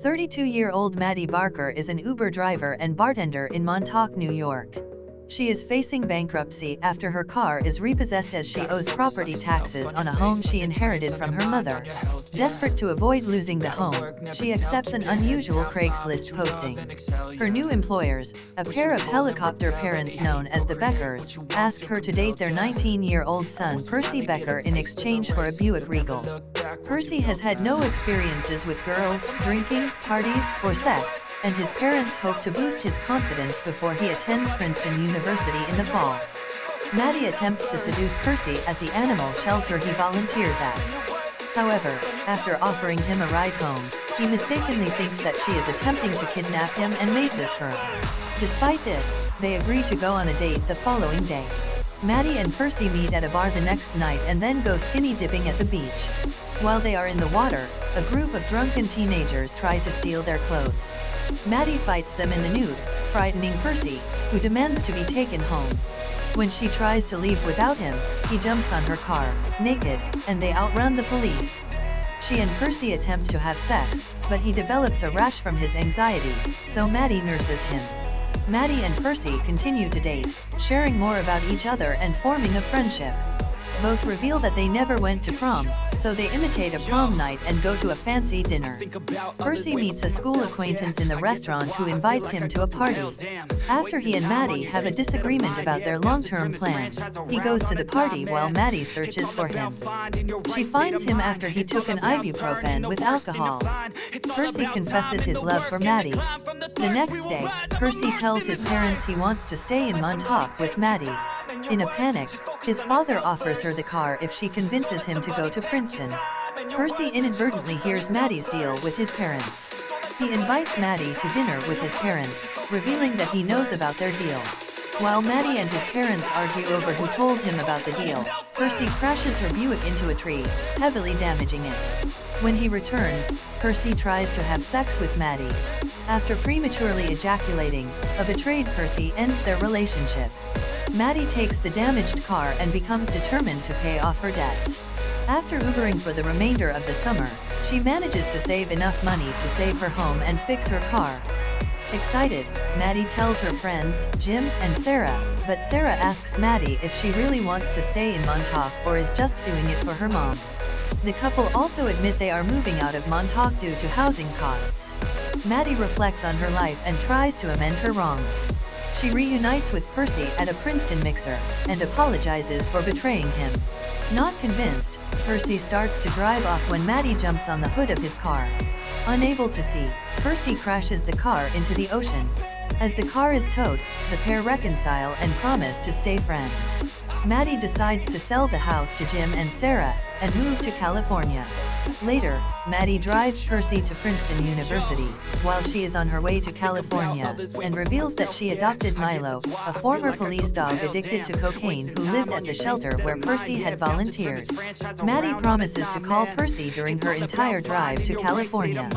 32-year-old Maddie Barker is an Uber driver and bartender in Montauk, New York. She is facing bankruptcy after her car is repossessed as she owes property taxes on a home she inherited from her mother. Desperate to avoid losing the home, she accepts an unusual Craigslist posting. Her new employers, a pair of helicopter parents known as the Beckers, ask her to date their 19-year-old son Percy Becker in exchange for a Buick Regal. Percy has had no experiences with girls, drinking, parties, or sex, and his parents hope to boost his confidence before he attends Princeton University in the fall. Maddie attempts to seduce Percy at the animal shelter he volunteers at. However, after offering him a ride home, he mistakenly thinks that she is attempting to kidnap him and maces her. Despite this, they agree to go on a date the following day. Maddie and Percy meet at a bar the next night and then go skinny dipping at the beach. While they are in the water, a group of drunken teenagers try to steal their clothes. Maddie fights them in the nude, frightening Percy, who demands to be taken home. When she tries to leave without him, he jumps on her car, naked, and they outrun the police. She and Percy attempt to have sex, but he develops a rash from his anxiety, so Maddie nurses him. Maddie and Percy continue to date, sharing more about each other and forming a friendship. Both reveal that they never went to prom, so they imitate a prom night and go to a fancy dinner. Percy meets a school acquaintance in the restaurant who invites him to a party. After he and Maddie have a disagreement about their long-term plans, he goes to the party while Maddie searches for him. She finds him after he took an ibuprofen with alcohol. Percy confesses his love for Maddie. The next day, Percy tells his parents he wants to stay in Montauk with Maddie. In a panic, his father offers her the car if she convinces him to go to Princeton. Percy inadvertently hears Maddie's deal with his parents. He invites Maddie to dinner with his parents, revealing that he knows about their deal. While Maddie and his parents argue over who told him about the deal, Percy crashes her Buick into a tree, heavily damaging it. When he returns, Percy tries to have sex with Maddie. After prematurely ejaculating, a betrayed Percy ends their relationship. Maddie takes the damaged car and becomes determined to pay off her debts. After Ubering for the remainder of the summer, she manages to save enough money to save her home and fix her car. Excited, Maddie tells her friends, Jim and Sarah, but Sarah asks Maddie if she really wants to stay in Montauk or is just doing it for her mom. The couple also admit they are moving out of Montauk due to housing costs. Maddie reflects on her life and tries to amend her wrongs. She reunites with Percy at a Princeton mixer, and apologizes for betraying him. Not convinced, Percy starts to drive off when Maddie jumps on the hood of his car. Unable to see, Percy crashes the car into the ocean. As the car is towed, the pair reconcile and promise to stay friends. Maddie decides to sell the house to Jim and Sarah, and move to California. Later, Maddie drives Percy to Princeton University, while she is on her way to California, and reveals that she adopted Milo, a former police dog addicted to cocaine who lived at the shelter where Percy had volunteered. Maddie promises to call Percy during her entire drive to California.